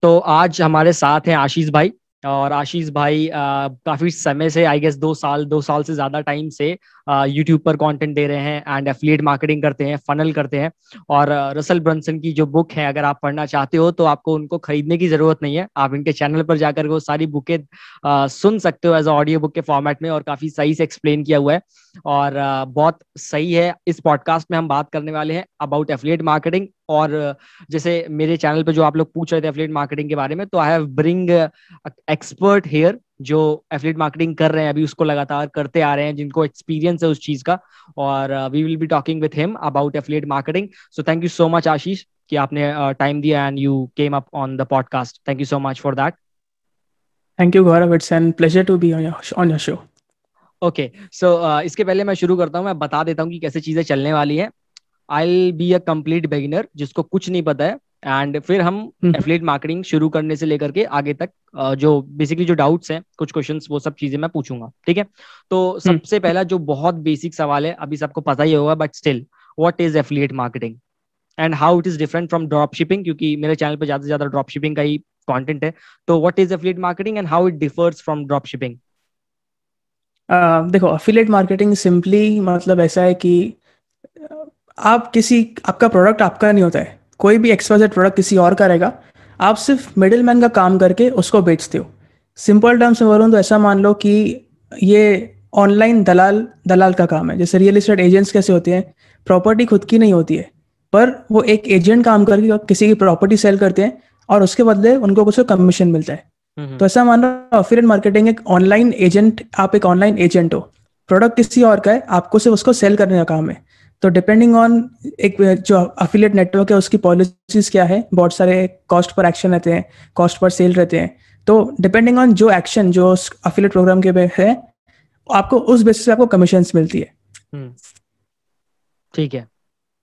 तो आज हमारे साथ हैं आशीष भाई। और आशीष भाई काफी समय से, आई गेस 2 साल से ज्यादा टाइम से यूट्यूब पर कंटेंट दे रहे हैं एंड एफिलिएट मार्केटिंग करते हैं, फनल करते हैं। और रसल ब्रंसन की जो बुक है, अगर आप पढ़ना चाहते हो तो आपको उनको खरीदने की जरूरत नहीं है, आप इनके चैनल पर जाकर वो सारी बुकें सुन सकते हो एज ऑडियो बुक के फॉर्मेट में, और काफी सही से एक्सप्लेन किया हुआ है। और बहुत सही है। इस पॉडकास्ट में हम बात करने वाले हैं अबाउट एफिलिएट मार्केटिंग। और जैसे मेरे चैनल पे जो आप लोग पूछ रहे थे एफिलिएट मार्केटिंग के बारे में, तो I have bring expert here जो एफिलिएट मार्केटिंग कर रहे हैं, अभी उसको लगातार करते आ रहे हैं, जिनको एक्सपीरियंस है उस चीज का। और we will be talking with him about affiliate marketing. So thank you so much Ashish कि आपने टाइम दिया and you came up on the podcast. Thank you so much for that. Thank you, Gaurav. It's an pleasure to be on your show. Okay, so इसके पहले मैं शुरू करता हूँ, मैं बता देता हूँ कि कैसे चीजें चलने वाली हैं। आई बी अ कंप्लीट बिगिनर जिसको कुछ नहीं पता है, एंड फिर हम एफिलिएट मार्केटिंग शुरू करने से लेकर के आगे तक जो बेसिकली जो डाउट्स हैं, कुछ क्वेश्चंस, वो सब चीजें मैं पूछूंगा। ठीक है? तो सबसे पहला जो बहुत बेसिक सवाल है, अभी सबको पता ही होगा but still, what is affiliate marketing and how it is different from drop shipping? क्योंकि मेरे चैनल पे ज्यादा से ज्यादा ड्रॉप शिपिंग का ही कंटेंट है। तो what is affiliate marketing and how it differs from drop shipping? देखो, अफिलिएट मार्केटिंग सिंपली मतलब ऐसा है कि आपका प्रोडक्ट आपका नहीं होता है, कोई भी एक्सवाइजेड प्रोडक्ट किसी और का रहेगा, आप सिर्फ मिडिल मैन का काम करके उसको बेचते हो। सिंपल टर्म्स में बोलूँ तो ऐसा मान लो कि ये ऑनलाइन दलाल का काम है। जैसे रियल एस्टेट एजेंट्स कैसे होते हैं, प्रॉपर्टी खुद की नहीं होती है, पर वो एक एजेंट काम करके किसी की प्रॉपर्टी सेल करते हैं और उसके बदले उनको कुछ कमीशन मिलता है। तो ऐसा मान लो अफिलिएट मार्केटिंग एक ऑनलाइन एजेंट, आप एक ऑनलाइन एजेंट हो, प्रोडक्ट किसी और का है, आपको सिर्फ उसको सेल करने का काम है। तो डिपेंडिंग ऑन एक जो अफिलिएट नेटवर्क है उसकी पॉलिसीज क्या है, बहुत सारे कॉस्ट पर एक्शन रहते हैं, कॉस्ट पर सेल रहते हैं। तो डिपेंडिंग ऑन जो एक्शन जो अफिलिएट प्रोग्राम के पे है, आपको उस बेसिस पे आपको कमीशंस मिलती है। ठीक है,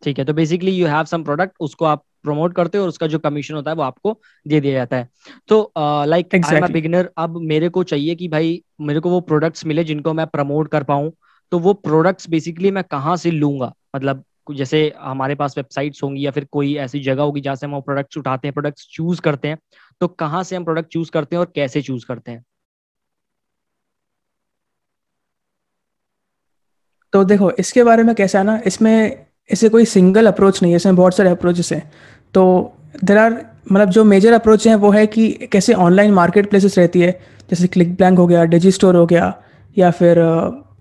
ठीक है। तो basically you have some product, उसको आप प्रमोट करते हो और उसका जो कमीशन होता है वो आपको दे दिया जाता है। तो like I am a beginner, अब मेरे को चाहिए कि भाई मेरे को वो प्रोडक्ट्स मिले जिनको मैं प्रमोट कर पाऊँ। तो वो प्रोडक्ट्स बेसिकली मैं कहाँ से लूंगा? मतलब जैसे हमारे पास वेबसाइट्स होंगी या फिर कोई ऐसी जगह होगी जहाँ से हम वो प्रोडक्ट्स उठाते हैं, प्रोडक्ट्स चूज करते हैं। तो कहाँ से हम प्रोडक्ट चूज करते हैं और कैसे चूज करते हैं? तो देखो, इसके बारे में कैसा है ना, इसमें ऐसे कोई सिंगल अप्रोच नहीं है, इसमें बहुत सारे अप्रोचेस हैं। तो देर आर मतलब जो मेजर अप्रोच हैं वो है कि कैसे ऑनलाइन मार्केट प्लेसेस रहती है, जैसे क्लिक ब्लैंक हो गया, डिजी स्टोर हो गया, या फिर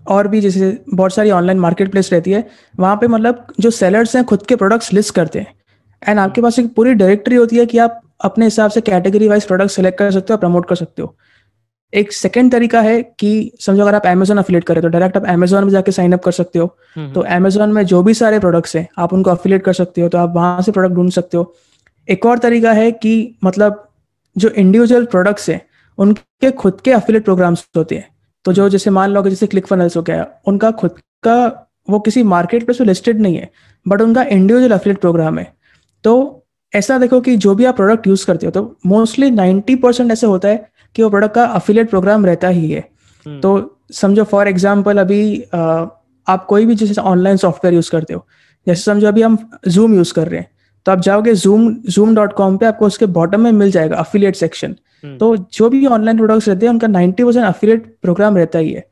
और भी जैसे बहुत सारी ऑनलाइन मार्केट प्लेस रहती है। वहाँ पे मतलब जो सेलर्स हैं खुद के प्रोडक्ट्स लिस्ट करते हैं, एंड आपके पास एक पूरी डायरेक्टरी होती है कि आप अपने हिसाब से कैटेगरी वाइज प्रोडक्ट सेलेक्ट कर सकते हो, प्रमोट कर सकते हो। एक सेकंड तरीका है कि समझो अगर आप अमेजोन अफिलिएट करें तो डायरेक्ट आप अमेजोन में जाके साइन अप कर सकते हो। तो अमेजोन में जो भी सारे प्रोडक्ट्स हैं आप उनको अफिलिएट कर सकते हो, तो आप वहां से प्रोडक्ट ढूंढ सकते हो। एक और तरीका है कि मतलब जो इंडिविजुअल प्रोडक्ट्स हैं उनके खुद के अफिलिएट प्रोग्राम्स होते हैं। तो जो जैसे मान लो कि जैसे क्लिक फनल्स हो गया, उनका खुद का वो किसी मार्केट प्लेस पे लिस्टेड नहीं है, बट उनका इंडिविजुअल अफिलिएट प्रोग्राम है। तो ऐसा देखो कि जो भी आप प्रोडक्ट यूज करते हो, तो मोस्टली 90% ऐसे होता है कि वो प्रोडक्ट का अफिलिएट प्रोग्राम रहता ही है। तो समझो फॉर एग्जांपल अभी आप कोई भी जैसे ऑनलाइन सॉफ्टवेयर यूज करते हो, जैसे समझो अभी हम जूम यूज कर रहे हैं, तो आप जाओगे zoom.com पे, आपको उसके बॉटम में मिल जाएगा अफिलिएट सेक्शन। तो जो भी ऑनलाइन प्रोडक्ट्स रहते हैं उनका 90% अफिलिएट प्रोग्राम रहता ही है।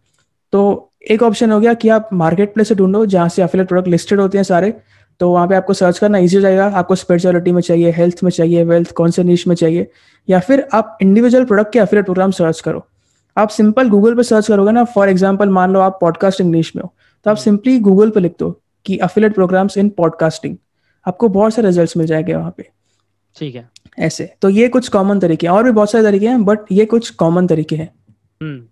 तो एक ऑप्शन हो गया कि आप मार्केट प्लेस से ढूंढो जहाँ से अफिलिएट प्रोडक्ट लिस्टेड होते हैं सारे, तो वहाँ पे आपको सर्च करना इजी हो जाएगा। आपको स्पिरिचुअलिटी में चाहिए, हेल्थ में चाहिए, वेल्थ, कौन से नीश में चाहिए, या फिर आप इंडिविजुअल प्रोडक्ट के अफिलिएट प्रोग्राम सर्च करो। आप सिंपल गूगल पे सर्च करोगे ना, फॉर एग्जांपल मान लो आप पॉडकास्टिंग नीश में हो, तो आप सिंपली गूगल पे लिख दो कि अफिलिएट प्रोग्राम्स इन पॉडकास्टिंग, आपको बहुत सारे रिजल्ट्स मिल जाएंगे वहाँ पे। ठीक है, ऐसे तो ये कुछ कॉमन तरीके हैं, और भी बहुत सारे तरीके हैं बट ये कुछ कॉमन तरीके हैं।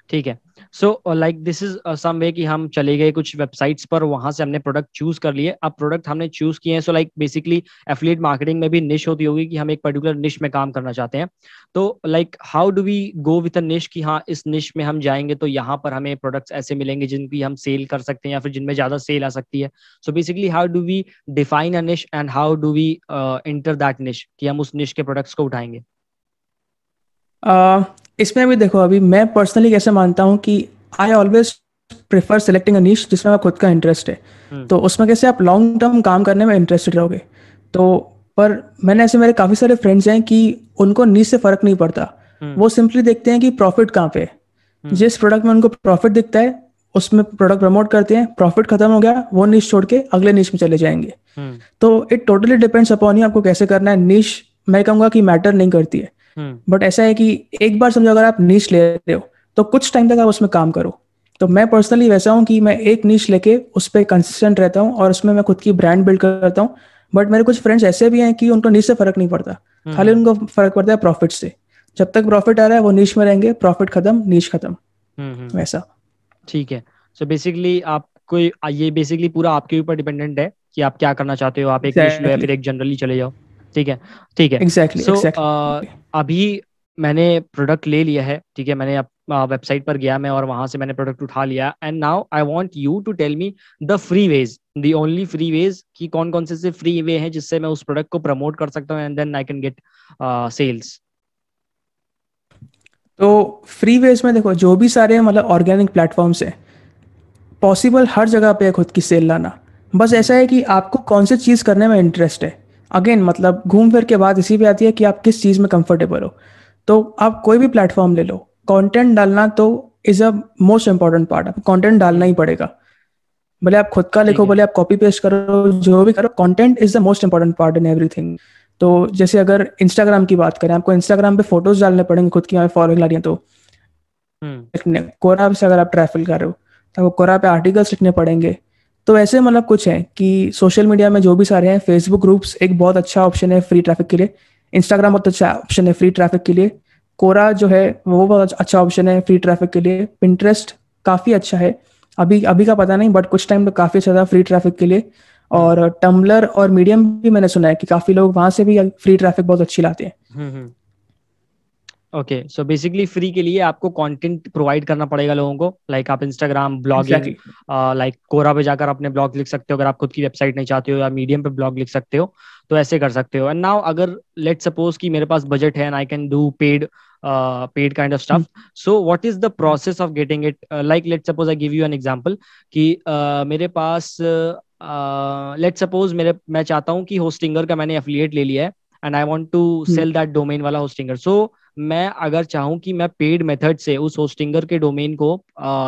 ठीक है। So like this is some way कि हम चले गए कुछ वेबसाइट्स पर, वहां से हमने प्रोडक्ट चूज कर लिए। अब प्रोडक्ट हमने चूज किए हैं, so like basically affiliate marketing में भी निश होती होगी कि हम एक पर्टिकुलर निश में काम करना चाहते हैं। तो like how do we go with a niche कि हाँ इस निश में हम जाएंगे तो यहाँ पर हमें प्रोडक्ट्स ऐसे मिलेंगे जिनकी हम सेल कर सकते हैं या फिर जिनमें ज्यादा सेल आ सकती है। So basically how do we define a niche and how do we enter that niche कि हम उस निश के प्रोडक्ट्स को उठाएंगे? इसमें भी देखो, अभी मैं पर्सनली कैसे मानता हूँ कि I always prefer selecting a niche जिसमें आपका खुद का इंटरेस्ट है। तो उसमें कैसे आप लॉन्ग टर्म काम करने में इंटरेस्टेड रहोगे। तो पर मैंने ऐसे मेरे काफी सारे फ्रेंड्स हैं कि उनको नीश से फर्क नहीं पड़ता, वो सिंपली देखते हैं कि प्रॉफिट कहाँ पे है। जिस प्रोडक्ट में उनको प्रॉफिट दिखता है उसमें प्रोडक्ट प्रमोट करते हैं, प्रॉफिट खत्म हो गया वो नीश छोड़ के अगले नीश में चले जाएंगे। तो it totally depends upon you, आपको कैसे करना है। नीश मैं कहूंगा कि मैटर नहीं करती है, बट ऐसा है कि एक बार समझो अगर आप नीश ले रहे हो तो कुछ टाइम तक आप उसमें काम करो। तो मैं पर्सनली वैसा हूँ कि मैं एक नीश लेके उस पर कंसिस्टेंट रहता हूँ और उसमें मैं खुद की ब्रांड बिल्ड करता हूँ। बट मेरे कुछ फ्रेंड्स ऐसे भी हैं कि उनको नीश से फर्क नहीं पड़ता, खाली उनको फर्क पड़ता है प्रॉफिट से। जब तक प्रॉफिट आ रहा है वो नीश में रहेंगे, प्रॉफिट खत्म नीश खत्म, वैसा। ठीक है। सो बेसिकली आपको ये बेसिकली पूरा आपके ऊपर डिपेंडेंट है कि आप क्या करना चाहते हो, आप एक निश लो या फिर एक जनरली चले जाओ। ठीक है, ठीक है। Exactly so exactly. अभी मैंने प्रोडक्ट ले लिया है, ठीक है, मैंने वेबसाइट पर गया मैं और वहां से मैंने प्रोडक्ट उठा लिया, and now I want you to tell me the free ways, the only free ways, कि कौन कौन से फ्री वे हैं जिससे मैं उस प्रोडक्ट को प्रमोट कर सकता हूँ and then I can get sales. तो फ्री वेज में देखो, जो भी सारे मतलब ऑर्गेनिक प्लेटफॉर्म्स हैं, पॉसिबल हर जगह पे है खुद की सेल लाना। बस ऐसा है कि आपको कौन सी चीज़ करने में इंटरेस्ट है। अगेन मतलब घूम फिर के बात इसी पे आती है कि आप किस चीज़ में कंफर्टेबल हो। तो आप कोई भी प्लेटफॉर्म ले लो, कंटेंट डालना तो is a most important part. आपको कंटेंट डालना ही पड़ेगा, भले आप खुद का लिखो, भले आप कॉपी पेस्ट करो, जो भी करो, content is the most important part in everything. तो जैसे अगर इंस्टाग्राम की बात करें, आपको इंस्टाग्राम पे फोटोज डालने पड़ेंगे खुद की, हमें फॉलोइंग ला रही है तो कोरा से अगर आप ट्रैवल कर रहे हो तो आपको कोरा पे आर्टिकल्स लिखने पड़ेंगे। तो ऐसे मतलब कुछ है कि सोशल मीडिया में जो भी सारे हैं, फेसबुक ग्रुप्स एक बहुत अच्छा ऑप्शन है फ्री ट्रैफिक के लिए, इंस्टाग्राम बहुत अच्छा ऑप्शन है फ्री ट्रैफिक के लिए, कोरा जो है वो बहुत अच्छा ऑप्शन है फ्री ट्रैफिक के लिए, पिंटरेस्ट काफ़ी अच्छा है, अभी अभी का पता नहीं बट कुछ टाइम तो काफ़ी अच्छा था फ्री ट्रैफिक के लिए। और टम्बलर और मीडियम भी मैंने सुना है कि काफ़ी लोग वहां से भी फ्री ट्रैफिक बहुत अच्छी लाते हैं। ओके, सो बेसिकली फ्री के लिए आपको कंटेंट प्रोवाइड करना पड़ेगा लोगों को, लाइक आप इंस्टाग्राम ब्लॉगिंग, लाइक कोरा पे जाकर अपने ब्लॉग लिख सकते हो अगर आप खुद की वेबसाइट नहीं चाहते हो, या मीडियम पे ब्लॉग लिख सकते हो, तो ऐसे कर सकते हो। एंड नाउ अगर लेट्स सपोज कि मेरे पास बजट है and I can do paid kind of stuff, so what is the process of getting it, like let's suppose I give you an example कि मेरे पास लेट्स सपोज मैं चाहता हूँ कि होस्टिंगर का मैंने एफिलिएट ले लिया है and I want to sell that domain वाला होस्टिंगर। सो मैं अगर चाहूँ कि मैं पेड मेथड से उस होस्टिंगर के डोमेन को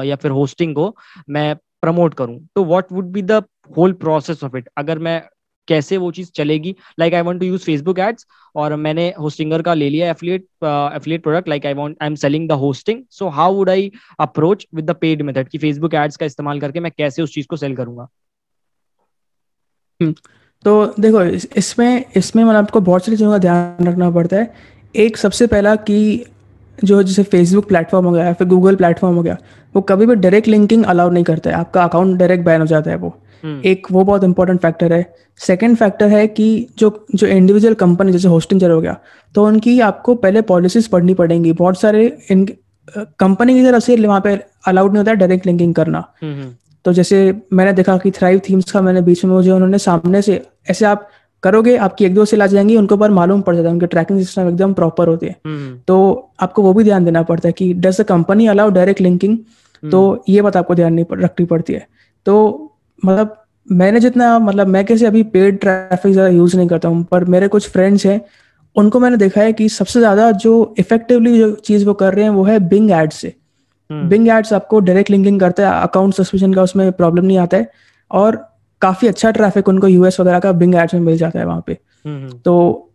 या फिर होस्टिंग को मैं प्रमोट करूँ, तो what would be the whole process of it, अगर मैं कैसे वो चीज चलेगी, like I want to use Facebook ads और मैंने होस्टिंगर का ले लिया affiliate product, like I am selling the hosting, so how would I approach with the paid method कि फेसबुक एड्स का इस्तेमाल करके मैं कैसे उस चीज को सेल करूंगा। तो देखो इसमें इसमें मतलब आपको बहुत सारी चीज़ों का ध्यान रखना पड़ता है। एक सबसे पहला कि जो जैसे फेसबुक प्लेटफॉर्म हो गया या फिर गूगल प्लेटफॉर्म हो गया, वो कभी भी डायरेक्ट लिंकिंग अलाउ नहीं करता है, आपका अकाउंट डायरेक्ट बैन हो जाता है वो। एक वो बहुत इंपॉर्टेंट फैक्टर है। सेकंड फैक्टर है कि जो जो इंडिविजुअल कंपनी जैसे होस्टिंगर हो गया, तो उनकी आपको पहले पॉलिसीज पढ़नी पड़ेंगी। बहुत सारे इन कंपनी की तरफ से वहाँ पे अलाउड नहीं होता है डायरेक्ट लिंकिंग करना। तो जैसे मैंने देखा कि थ्राइव थीम्स का मैंने बीच में मुझे उन्होंने सामने से ऐसे आप करोगे आपकी एक दो सेल आ जाएंगी, उनको पर मालूम पड़ जाता है, उनके ट्रैकिंग सिस्टम एकदम प्रॉपर होते हैं। तो आपको वो भी ध्यान देना पड़ता है कि does the company allow direct linking, तो ये बात आपको ध्यान नहीं रखनी पड़ती है। तो मतलब मैंने जितना मतलब मैं कैसे अभी पेड ट्रैफिक ज़्यादा यूज़ नहीं करता हूँ, पर मेरे कुछ फ्रेंड्स हैं उनको मैंने देखा है कि सबसे ज़्यादा जो इफेक्टिवली जो चीज़ वो कर रहे हैं वो है बिंग एड्स से। बिंग एड्स आपको डायरेक्ट लिंकिंग करता है, अकाउंट सस्पेंशन का उसमें प्रॉब्लम नहीं आता है, और काफी अच्छा ट्रैफिक उनको यूएस वगैरह का बिंग एड्स में मिल जाता है वहां पे। तो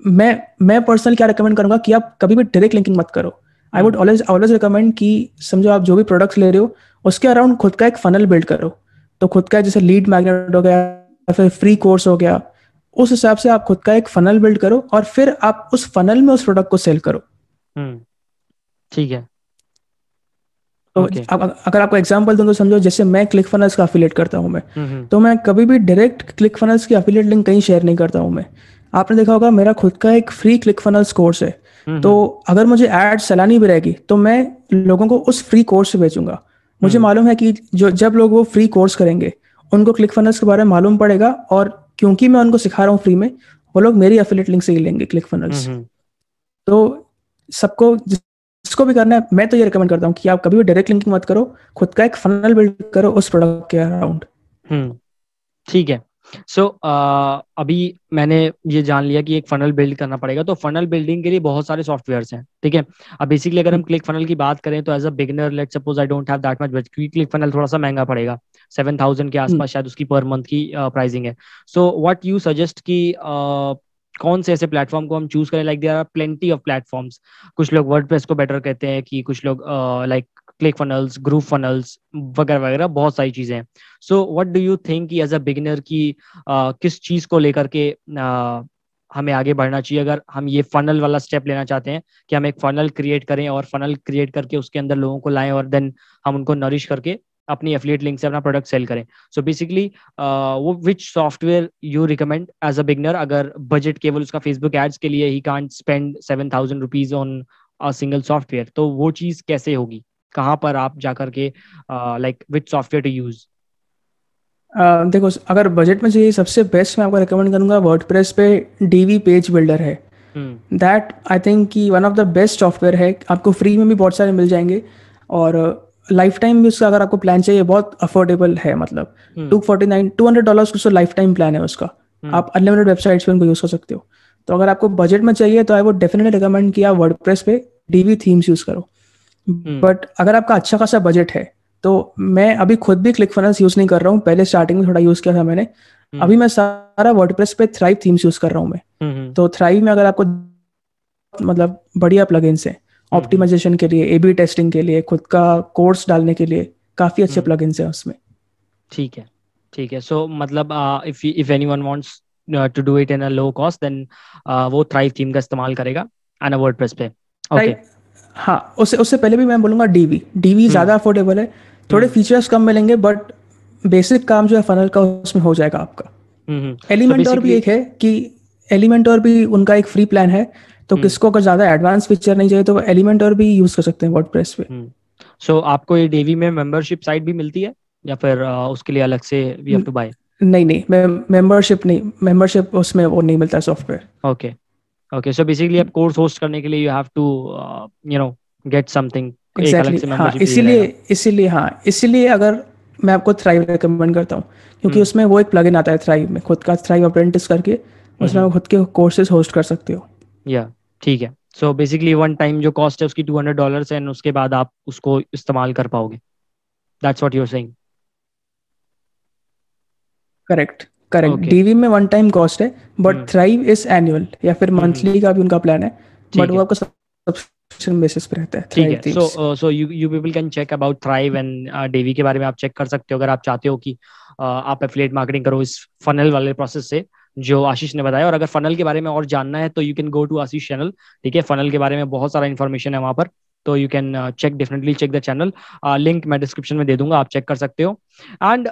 मैं पर्सनली क्या रिकमेंड करूंगा कि आप कभी भी डायरेक्ट लिंकिंग मत करो। आई वुड ऑलवेज रिकमेंड कि समझो आप जो भी प्रोडक्ट्स ले रहे हो उसके अराउंड खुद का एक फनल बिल्ड करो। तो खुद का जैसे लीड मैग्नेट हो गया या फिर फ्री कोर्स हो गया, उस हिसाब से आप खुद का एक फनल बिल्ड करो और फिर आप उस फनल में उस प्रोडक्ट को सेल करो। ठीक है। तो अगर आपको एग्जांपल दूं तो समझो जैसे मैं क्लिक फनल्स का अफिलिएट करता हूं मैं, तो मैं कभी भी डायरेक्ट क्लिक फनल्स की अफिलिएट लिंक कहीं शेयर नहीं करता हूं मैं। आपने देखा होगा मेरा खुद का एक फ्री क्लिक फनल्स कोर्स है, तो अगर मुझे एड चलानी भी रहेगी तो मैं लोगों को उस फ्री कोर्स से बेचूंगा। मुझे मालूम है कि जो जब लोग वो फ्री कोर्स करेंगे उनको क्लिक फनल्स के बारे में मालूम पड़ेगा, और क्योंकि मैं उनको सिखा रहा हूँ फ्री में, वो लोग मेरी अफिलिएट लिंक से ही लेंगे क्लिक फनल्स। तो सबको जिसको भी करना है मैं तो ये रिकमेंड करता हूँ कि आप कभी भी डायरेक्ट लिंकिंग मत करो, खुद का एक फनल बिल्ड करो उस प्रोडक्ट के अराउंड। ठीक है। सो अभी मैंने ये जान लिया कि एक फनल बिल्ड करना पड़ेगा, तो फनल बिल्डिंग के लिए बहुत सारे सॉफ्टवेयर्स हैं, ठीक है। अब बेसिकली अगर हम क्लिक फनल की बात करें तो as a beginner, let suppose I don't have that much budget, क्योंकि क्लिक फनल थोड़ा सा महंगा पड़ेगा, 7,000 के आसपास शायद उसकी पर मंथ की प्राइसिंग है। सो व्हाट यू सजेस्ट कि कौन से ऐसे प्लेटफॉर्म को हम चूज करें? Like there are plenty of platforms. कुछ लोग वर्डप्रेस को बेटर कहते हैं, कि कुछ लोग like click funnels, groove funnels वगैरह वगैरह, बहुत सारी चीजें हैं। सो व्हाट डू यू थिंक कि एज अ बिगिनर की किस चीज को लेकर के हमें आगे बढ़ना चाहिए, अगर हम ये फनल वाला स्टेप लेना चाहते हैं कि हम एक फनल क्रिएट करें और फनल क्रिएट करके उसके अंदर लोगों को लाएं और देन हम उनको नरिश करके अपनी एफिलिएट लिंक से अपना प्रोडक्ट सेल करें। सो बेसिकली वो which software you recommend as a beginner, अगर बजट केवल उसका फेसबुक एड्स के लिए ही can't spend 7,000 rupees on a single software, तो वो चीज कैसे होगी? कहाँ पर आप जाकर के like which software to use? देखो, अगर बजट में चाहिए, सबसे बेस्ट मैं आपको रिकमेंड करूंगा वर्डप्रेस पे डीवी पेज बिल्डर है। हम्म। दैट आई थिंक कि one of the best software है। आपको फ्री में भी बहुत सारे मिल जाएंगे, और लाइफ टाइम भी उसका अगर आपको प्लान चाहिए बहुत अफोर्डेबल है। मतलब हम्म। $249 उसका लाइफ टाइम प्लान है उसका। हम्म। आप अनलिमिटेड वेबसाइट्स पे उनको यूज़ कर सकते हो। तो अगर आपको बजट में चाहिए तो आई वुड डेफिनेटली रिकमेंड कि आप वर्डप्रेस पे डीवी थीम्स यूज़ करो। हम्म। बट अगर आपका अच्छा खासा बजट है, तो मैं अभी खुद भी क्लिक फनल्स यूज़ नहीं कर रहा हूँ। पहले स्टार्टिंग में थोड़ा यूज़ किया था मैंने। हम्म। अभी मैं सारा वर्डप्रेस पे थ्राइव थीम्स यूज़ कर रहा हूँ मैं। हम्म। तो थ्राइव में अगर आपको मतलब बढ़िया प्लगइन्स हैं हम्म। ऑप्टिमाइजेशन के लिए, एबी टेस्टिंग के लिए, खुद का कोर्स डालने के लिए, काफ़ी अच्छे हम्म। प्लगइन्स हैं उसमें। ठीक है, ठीक है। सो मतलब if anyone wants to do it in a low cost, then वो थ्राइव थीम का इस्तेमाल करेगा एंड वर्डप्रेस पे। ओके। राइट। हाँ, उससे उससे पहले भी मैं बोलूँगा डीवी डीवी हम्म। ज़्यादा अफोर्डेबल है। थोड़े हम्म। फीचर्स कम मिलेंगे, बट बेसिक काम जो है फनल का उसमें हो जाएगा आपका। सो एलिमेंट और भी बेसिकली। एक है कि एलिमेंट और भी उनका एक फ्री प्लान है। तो हम्म। किसको अगर ज़्यादा एडवांस फीचर नहीं चाहिए तो वो एलिमेंट और भी यूज़ कर सकते हैं वर्डप्रेस पे। हम्म। सो आपको ये डेवी में मेंबरशिप साइट भी मिलती है, या फिर उसके लिए अलग से वी हैव न- टू बाय? नहीं नहीं, मैं मेंबरशिप नहीं, मेंबरशिप उसमें वो नहीं मिलता software. Okay. Okay, so basically आप कोर्स होस्ट करने के लिए you have to you know get something, एक अलग एग्जैक्टली से हाँ, मेंबरशिप चाहिए इसीलिए रहेगा। इसीलिए हाँ, इसीलिए अगर मैं आपको थ्राइव रिकमेंड करता हूँ, क्योंकि हम्म। उसमें वो एक प्लगइन आता है थ्राइव में, खुद का थ्राइव अप्रेंटिस करके उसमें हम्म। आप खुद के कोर्सेज होस्ट कर सकते हो। या ठीक है। सो बेसिकली वन टाइम जो कॉस्ट है उसकी $200 है, एंड उसके बाद आप उसको इस्तेमाल कर पाओगे। That's what you are saying? Correct correct, okay. Divi में वन टाइम कॉस्ट है, but hmm. Thrive is annual या फिर हम्म। मंथली का भी उनका प्लान है। बट ठीक वो है, आपका सब्सक्रिप्शन बेसिस पे रहता है ठीक थ्राइव है। Themes. So you people can check about Thrive and Divi के बारे में आप चेक कर सकते हो, अगर आप चाहते हो कि आप एफिलिएट मार्केटिंग करो इस फनल वाले प्रोसेस से जो आशीष ने बताया। और अगर फनल के बारे में और जानना है तो you can go to Ashish channel, ठीक है। फनल के बारे में बहुत सारा इन्फॉर्मेशन है वहाँ पर, तो you can check, definitely check the channel. Link मैं डिस्क्रिप्शन में दे दूंगा, आप चेक कर सकते हो। एंड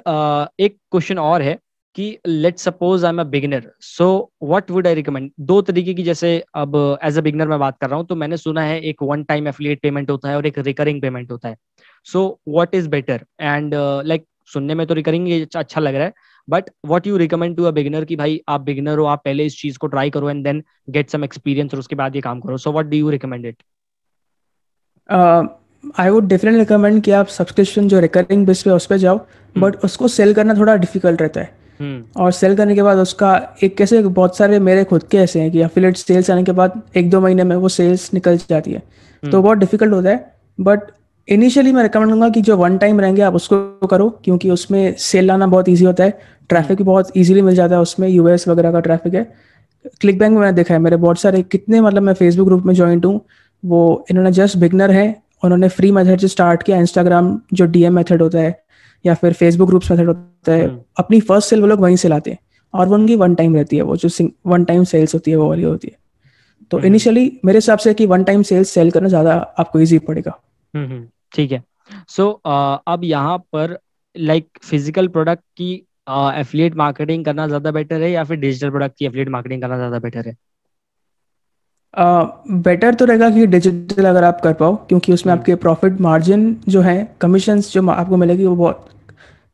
एक क्वेश्चन और है कि late suppose I am a beginner, so what would I recommend? दो तरीके की, जैसे अब एज अ बिगिनर मैं बात कर रहा हूँ, तो मैंने सुना है एक वन टाइम एफिलिएट पेमेंट होता है और एक रिकरिंग पेमेंट होता है। So what is better? And like सुनने में तो रिकरिंग अच्छा लग रहा है, but what you recommend to a beginner कि भाई आप बिगिनर हो, आप पहले इस चीज को ट्राई करो and then get some experience और उसके बाद ये काम करो। So what do you recommend it? I would definitely recommend कि आप सब्सक्रिप्शन जो रिकरिंग बेस पे उस पर जाओ। हम्म। बट उसको सेल करना थोड़ा डिफिकल्ट रहता है। हम्म। और सेल करने के बाद उसका एक कैसे, बहुत सारे मेरे खुद के ऐसे हैं कि एफिलिएट सेल्स आने के बाद 1-2 महीने में वो सेल्स निकल जाती है। तो हम्म। बहुत डिफिकल्ट होता है। बट इनिशियली मैं रिकमेंड करूँगा कि जो वन टाइम रहेंगे आप उसको करो, क्योंकि उसमें सेल लाना बहुत ईजी होता है। हम्म। ट्रैफिक भी बहुत ईजिली मिल जाता है उसमें, यूएस वगैरह का ट्रैफिक है। क्लिक बैंक में मैंने देखा है, मेरे बहुत सारे कितने, मतलब मैं फेसबुक ग्रुप में ज्वाइंट हूँ, वो इन्होंने जस्ट बिगनर है, उन्होंने फ्री मेथड से स्टार्ट किया। इंस्टाग्राम जो डीएम मेथड होता है या फिर फेसबुक ग्रुप्स मेथड होता है, हम्म। अपनी फर्स्ट सेल वो लोग वहीं से लाते हैं। और वो उनकी वन टाइम रहती है, वो जो वन टाइम सेल्स होती है वो वाली होती है। तो हम्म। इनिशियली मेरे हिसाब से कि वन टाइम सेल्स सेल करना ज़्यादा आपको ईजी पड़ेगा। ठीक है। सो अब यहाँ पर लाइक फिजिकल प्रोडक्ट की एफिलिएट मार्केटिंग करना ज़्यादा बेटर है, या फिर डिजिटल प्रोडक्ट की एफिलिएट मार्केटिंग करना ज़्यादा बेटर है? बेटर तो रहेगा कि डिजिटल अगर आप कर पाओ, क्योंकि उसमें हम्म। आपके प्रॉफिट मार्जिन जो है, कमीशंस जो आपको मिलेगी वो बहुत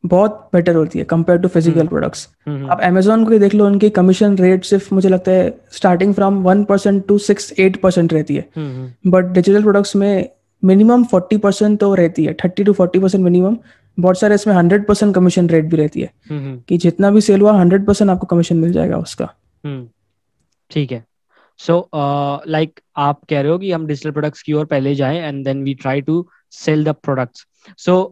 बहुत बेटर होती है compare to physical hmm. Products. Hmm. आप अमेजोन को ही देख लो, उनकी कमीशन रेट सिर्फ मुझे लगता है स्टार्टिंग फ्रॉम 1% टू 6-8% रहती है। हम्म। बट डिजिटल प्रोडक्ट्स में मिनिमम 40% तो रहती है, 30 to 40% मिनिमम बहुत सारे इसमें 100% कमीशन रेट भी रहती है कि जितना भी सेल हुआ 100% आपको कमीशन मिल जाएगा उसका। ठीक है। सो लाइक आप कह रहे हो कि हम डिजिटल प्रोडक्ट्स की ओर पहले जाएं and then we try to sell the products. So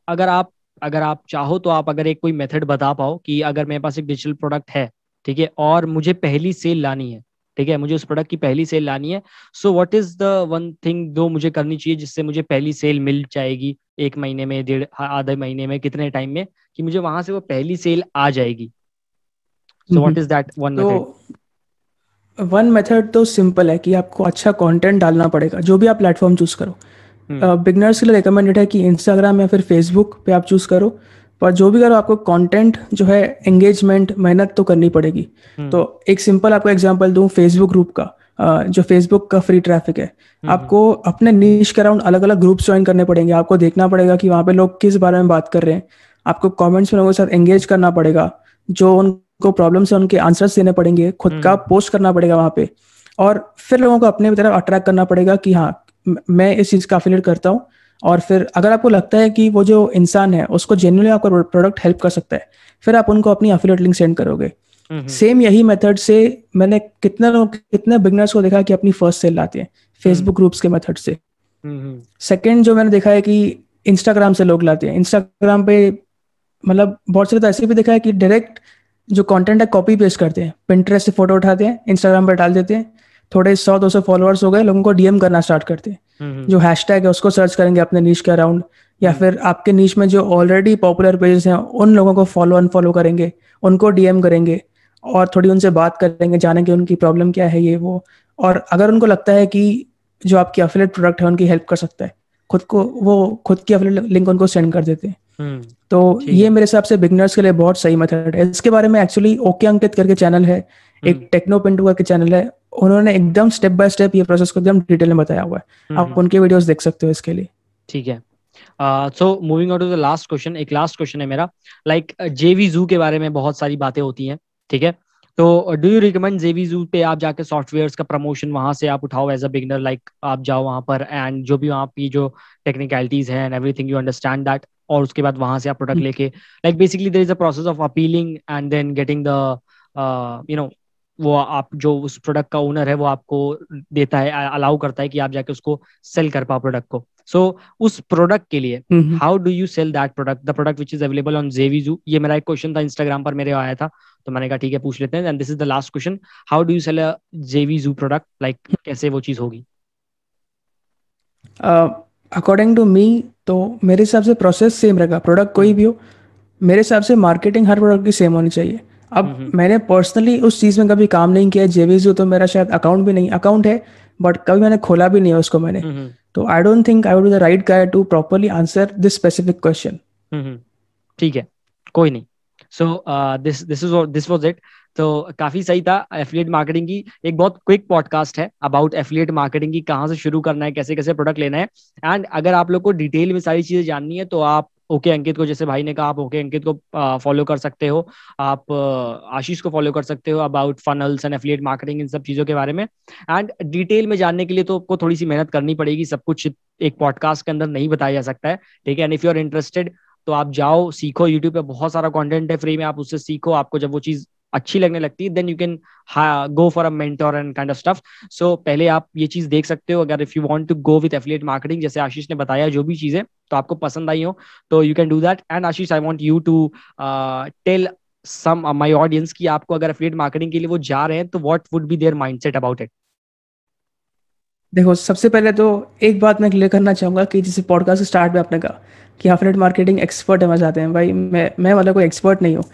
अगर आप चाहो तो आप अगर एक कोई मेथड बता पाओ कि अगर मेरे पास एक डिजिटल प्रोडक्ट है, ठीक है, और मुझे पहली सेल लानी है, ठीक है, मुझे उस प्रोडक्ट की पहली सेल लानी है। So what is the one thing जो मुझे करनी चाहिए जिससे मुझे पहली सेल मिल जाएगी, 1 महीने में, डेढ़ आधे महीने में, कितने टाइम में, कि मुझे वहां से वो पहली सेल आ जाएगी। सो व्हाट इज दैट वन तो मेथड? वन मेथड तो सिंपल है कि आपको अच्छा कंटेंट डालना पड़ेगा जो भी आप प्लेटफॉर्म चूज़ करो। बिगनर्स के लिए रिकमेंडेड है कि इंस्टाग्राम या फिर फेसबुक पे आप चूज़ करो, पर जो भी करो आपको कंटेंट जो है एंगेजमेंट मेहनत तो करनी पड़ेगी। तो एक सिंपल आपको एग्जांपल दूं फेसबुक ग्रुप का, जो फेसबुक का फ्री ट्रैफिक है, आपको अपने नीश के अराउंड अलग अलग ग्रुप्स ज्वाइन करने पड़ेंगे। आपको देखना पड़ेगा कि वहाँ पे लोग किस बारे में बात कर रहे हैं, आपको कमेंट्स में लोगों के साथ एंगेज करना पड़ेगा, जो उनको प्रॉब्लम्स है उनके आंसर्स देने पड़ेंगे, खुद का पोस्ट करना पड़ेगा वहाँ पे, और फिर लोगों को अपने तरफ अट्रैक्ट करना पड़ेगा कि हाँ मैं इस चीज़ का एफिलिएट करता हूँ। और फिर अगर आपको लगता है कि वो जो इंसान है उसको जेन्युइनली आपका प्रोडक्ट हेल्प कर सकता है, फिर आप उनको अपनी एफिलिएट लिंक सेंड करोगे। सेम यही मेथड से मैंने कितने बिगनर्स को देखा कि अपनी फर्स्ट सेल लाते हैं फेसबुक ग्रुप्स के मेथड से। सेकंड जो मैंने देखा है कि इंस्टाग्राम से लोग लाते हैं। इंस्टाग्राम पे मतलब बहुत सारे तो ऐसे भी देखा है कि डायरेक्ट जो कंटेंट है कॉपी पेस्ट करते हैं, पिंटरेस्ट से फोटो उठाते हैं, इंस्टाग्राम पर डाल देते हैं, थोड़े 100-200 फॉलोअर्स हो गए, लोगों को डीएम करना स्टार्ट करते हैं, जो हैशटैग है उसको सर्च करेंगे अपने नीश के अराउंड, या फिर आपके नीश में जो ऑलरेडी पॉपुलर पेजेस हैं उन लोगों को फॉलो अनफॉलो करेंगे, उनको डीएम करेंगे और थोड़ी उनसे बात करेंगे, जानेंगे उनकी प्रॉब्लम क्या है ये वो। और अगर उनको लगता है कि जो आपकी एफिलिएट प्रोडक्ट है उनकी हेल्प कर सकता है, खुद की एफिलिएट लिंक उनको सेंड कर देते हैं। तो ये मेरे हिसाब से बिगनर्स के लिए बहुत सही मेथड है। इसके बारे में एक्चुअली ओके अंकित करके चैनल है, एक टेक्नो पिंटू करके चैनल है, उन्होंने एकदम स्टेप बाय स्टेप ये प्रोसेस को एकदम डिटेल में बताया हुआ है, आप उनके वीडियोस देख सकते हो इसके लिए। ठीक है। So moving on to the last question, एक लास्ट क्वेश्चन है मेरा। लाइक जेवीजू के बारे में बहुत सारी बातें होती हैं, ठीक है, तो डू यू रिकमेंड जेवीजू पे आप जाके सॉफ्टवेयर्स का प्रमोशन वहां से आप उठाओ एज अ बिगनर, लाइक आप जाओ वहां पर एंड जो भी वहाँ की जो टेक्निकलिटीज है and everything you understand that, और उसके बाद वहां से आप प्रोडक्ट लेके, like basically there is a process of appealing and then getting the वो आप जो उस प्रोडक्ट का ओनर है वो आपको देता है, अलाउ करता है कि आप जाके उसको सेल कर पाओ प्रोडक्ट को। सो उस प्रोडक्ट के लिए how do you sell that product, the product which is available on JVZoo? ये मेरा एक क्वेश्चन था, इंस्टाग्राम पर मेरे आया था, तो मैंने कहा ठीक है पूछ लेते हैं। And this is the last question, how do you sell a JVZoo product, like कैसे वो चीज होगी? अकॉर्डिंग टू मी तो मेरे हिसाब से प्रोसेस सेम रहेगा, प्रोडक्ट कोई भी हो। मेरे हिसाब से मार्केटिंग हर प्रोडक्ट की सेम होनी चाहिए। अब मैंने पर्सनली उस चीज़ में कभी काम नहीं किया, जेवीजू तो मेरा शायद अकाउंट भी नहीं, अकाउंट है बट कभी मैंने खोला भी नहीं है उसको मैंने, तो I don't think I would be the right guy to properly answer this specific question. ठीक है, कोई नहीं। So this was it. तो काफी सही था। एफिलिएट मार्केटिंग की एक बहुत क्विक पॉडकास्ट है अबाउट एफिलिएट मार्केटिंग की, कहाँ से शुरू करना है, कैसे कैसे प्रोडक्ट लेना है। एंड अगर आप लोग को डिटेल में सारी चीजें जाननी है तो आप ओके अंकित को, जैसे भाई ने कहा, आप ओके अंकित को फॉलो कर सकते हो, आप आशीष को फॉलो कर सकते हो about funnels and affiliate marketing, इन सब चीजों के बारे में। एंड डिटेल में जानने के लिए तो आपको थोड़ी सी मेहनत करनी पड़ेगी, सब कुछ एक पॉडकास्ट के अंदर नहीं बताया जा सकता है, ठीक है। And if you are interested तो आप जाओ सीखो, यूट्यूब पे बहुत सारा कंटेंट है फ्री में, आप उससे सीखो। आपको जब वो चीज अच्छी लगने लगती है then you can go for a mentor and kind of stuff. So पहले आप ये चीज देख सकते हो, अगर if you want to go with affiliate marketing, जैसे आशीष ने बताया जो भी चीजें तो आपको पसंद आई हो तो you can do that. And Ashish, I want you to tell some my audience कि आपको अगर एफिलिएट मार्केटिंग के लिए वो जा रहे हैं तो what would be there mindset about it? देखो सबसे पहले तो एक बात मैं क्लियर करना चाहूँगा कि जैसे पॉडकास्ट स्टार्ट में आपने कहा कि एफिलिएट मार्केटिंग एक्सपर्ट है जाते हैं, भाई मैं वाला कोई एक्सपर्ट नहीं हूँ।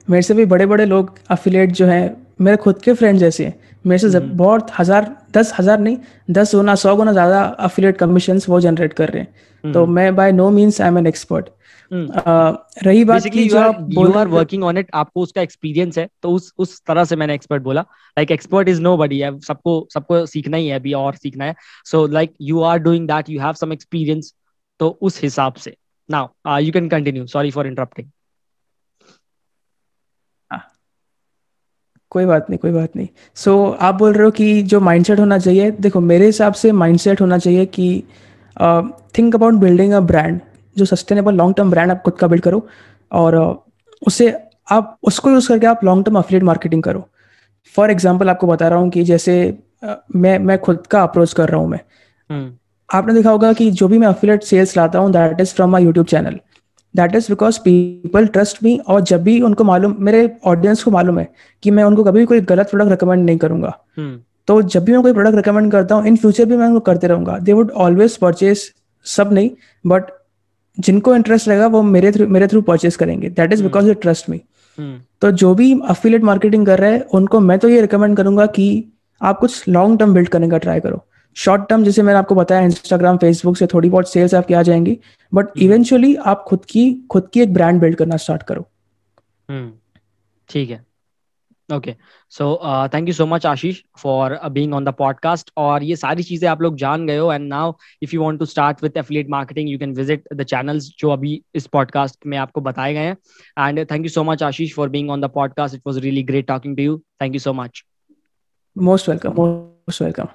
मेरे से भी बड़े बड़े लोग एफिलिएट जो हैं मेरे खुद के फ्रेंड्स जैसे हैं, मेरे से बहुत 10,000 नहीं 10 गुना 100 गुना ज़्यादा एफिलिएट कमीशंस वो जनरेट कर रहे हैं। तो मैं by no means I am an expert. रही बात की जो आप you are working on it, आपको उसका एक्सपीरियंस है, तो उस तरह से मैंने एक्सपर्ट बोला। लाइक एक्सपर्ट इज नोबडी, सबको सीखना ही है अभी और सीखना है। So like you are doing that, you have some experience, तो उस हिसाब से now you can continue, sorry for interrupting. कोई बात नहीं। सो आप बोल रहे हो कि जो माइंडसेट होना चाहिए, देखो मेरे हिसाब से माइंडसेट होना चाहिए कि think about building a brand. जो सस्टेनेबल लॉन्ग टर्म ब्रांड आप खुद का बिल्ड करो, और उससे आप उसको यूज़ करके आप लॉन्ग टर्म अफिलिएट मार्केटिंग करो। फॉर एग्जाम्पल आपको बता रहा हूँ कि जैसे मैं खुद का अप्रोच कर रहा हूँ मैं। आपने देखा होगा कि जो भी मैं अफिलिएट सेल्स लाता हूँ that is from my YouTube channel. That is because people trust me, और जब भी उनको मालूम, मेरे ऑडियंस को मालूम है कि मैं उनको कभी भी कोई गलत प्रोडक्ट रिकमेंड नहीं करूंगा, तो जब भी मैं कोई प्रोडक्ट रिकमेंड करता हूँ इन फ्यूचर भी मैं उनको करते रहूंगा। दे वुड ऑलवेज परचेज, सब नहीं बट जिनको इंटरेस्ट रहेगा वो मेरे थ्रू परचेज करेंगे। That is because they trust me. तो जो भी अफिलिएट मार्केटिंग कर रहे हैं उनको मैं तो ये रिकमेंड करूंगा कि आप कुछ लॉन्ग टर्म बिल्ड करने का ट्राई करो। शॉर्ट टर्म जैसे मैंने आपको बताया इंस्टाग्राम फेसबुक से थोड़ी बहुत सेल्स आपकी आ जाएंगी, बट इवेंचुअली आप खुद की एक ब्रांड बिल्ड करना स्टार्ट करो। ठीक है, okay. So thank you so much Ashish for being on the podcast. और ये सारी चीजें आप लोग जान गए हो, and now if you want to start with affiliate marketing you can visit the channels जो अभी इस पॉडकास्ट में आपको बताए गए हैं। And thank you so much Ashish for being on the podcast. It was really great talking to you. Thank you so much. Most welcome, most welcome.